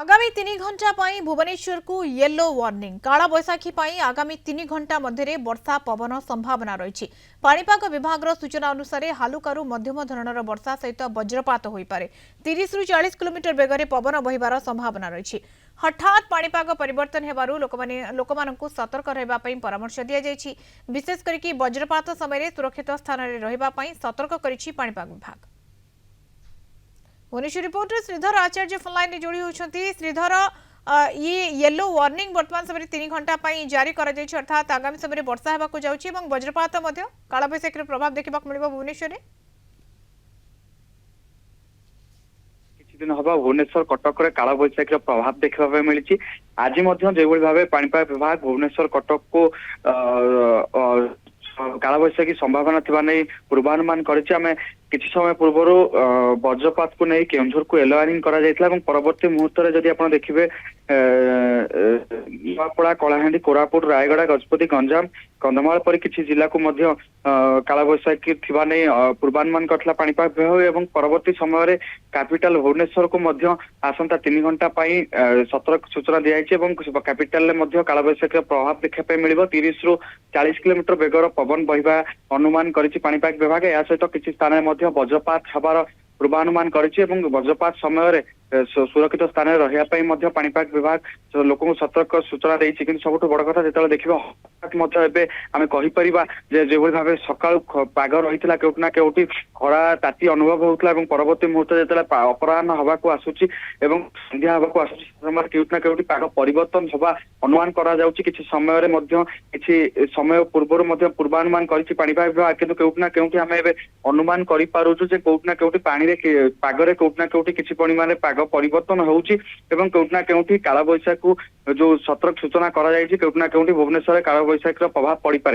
आगामी 3 घंटा भुवनेश्वर को येलो वार्निंग काला बैसाखी आगामी 3 घंटा मध्य वर्षा पवन संभावना रही। पाणीपाग विभाग सूचना अनुसार हालुकारू मध्यम धरणर वर्षा सहित वज्रपात हो पारे। 30 ରୁ 40 किलोमीटर बेगर पवन बहिबार संभावना रही। हठात पाणीपाग परिवर्तन हेबारु लोकमानंकु सतर्क रहबा पई परामर्श दिया जायछि। विशेष करिकि वज्रपात समय सुरक्षित स्थान रे रहबा पई सतर्क करिछि पाणीपाग विभाग। भुवनेश्वर रिपोर्टर श्रीधर आचार्य फोनलाइन जोड़ी होती। श्रीधर, ये येलो वार्निंग वर्तमान समय 3 घंटा जारी कर अर्थात आगामी समय वर्षा होगा जाऊँगी वज्रपात काला बैसाखी प्रभाव देखा मिल भुवनेश्वर दिन हम भुवनेश्वर कटक काला बैसाखी प्रभाव देखा मिली। आज जो भाव पाणीपाग विभाग भुवनेश्वर कटक को काला बैसाखी संभावना थी नहीं पूर्वानुमान करें। किसी समय पूर्वर वज्रपात को नहीं केउंझर को येलो वार्निंग करा जायतिला एवं परवर्ती मुहूर्त में जदि आप देखिए नुआपड़ा, कलाहांडी, कोरापुट, रायगड़ा, गजपति, गंजाम, कंधमाल पर किसी जिला को काला बैसाखी थी नहीं पूर्वानुमान करथिला पाणीपाग विभाग एवं परवर्ती समय कैपिटल भुवनेश्वर को आसंता 3 घंटा सतर्क सूचना दी जाइए। कैपिटल काला बैसाखी प्रभाव देखा मिल 30 ରୁ 40 किलोमीटर बेगर पवन बहिबा अनुमान करिछि पाणीपाग विभाग। या सहित किसी स्थान में वज्रपात हबार पूर्वानुमान करिछि एवं वज्रपात समय सुरक्षित स्थान में रहा पाणीपाग विभाग लोक सतर्क सूचना देछि। किंतु सबुठ बड़ कथा जो देखिए आम कहीपर जो भाव सका पाग रही केउटना केउटी खरा ताती अनुभव होता परवर्ती मुहूर्त जो अपराह हवा को आसूची संध्या हवा को आसूची समय केउटना केउटी पाग परिवर्तन हवा अनुमान करा जाउची। किछि समय किछि समय पूर्वर पूर्वानुमान करिछि पाणीपाग विभाग। किंतु केउटना केउटी आम अनुमान करि पारुछु जे केउटना केउटी पानी रे पागरे केउटना केउटी किछि परिमाण पाग परिवर्तन होउची एवं केउटना केउटी काला बैसाखी जो सतर्क सूचना करा जायछि केउटना केउटी भुवनेश्वर काला बैसाखी प्रभाव पड़ी पारे।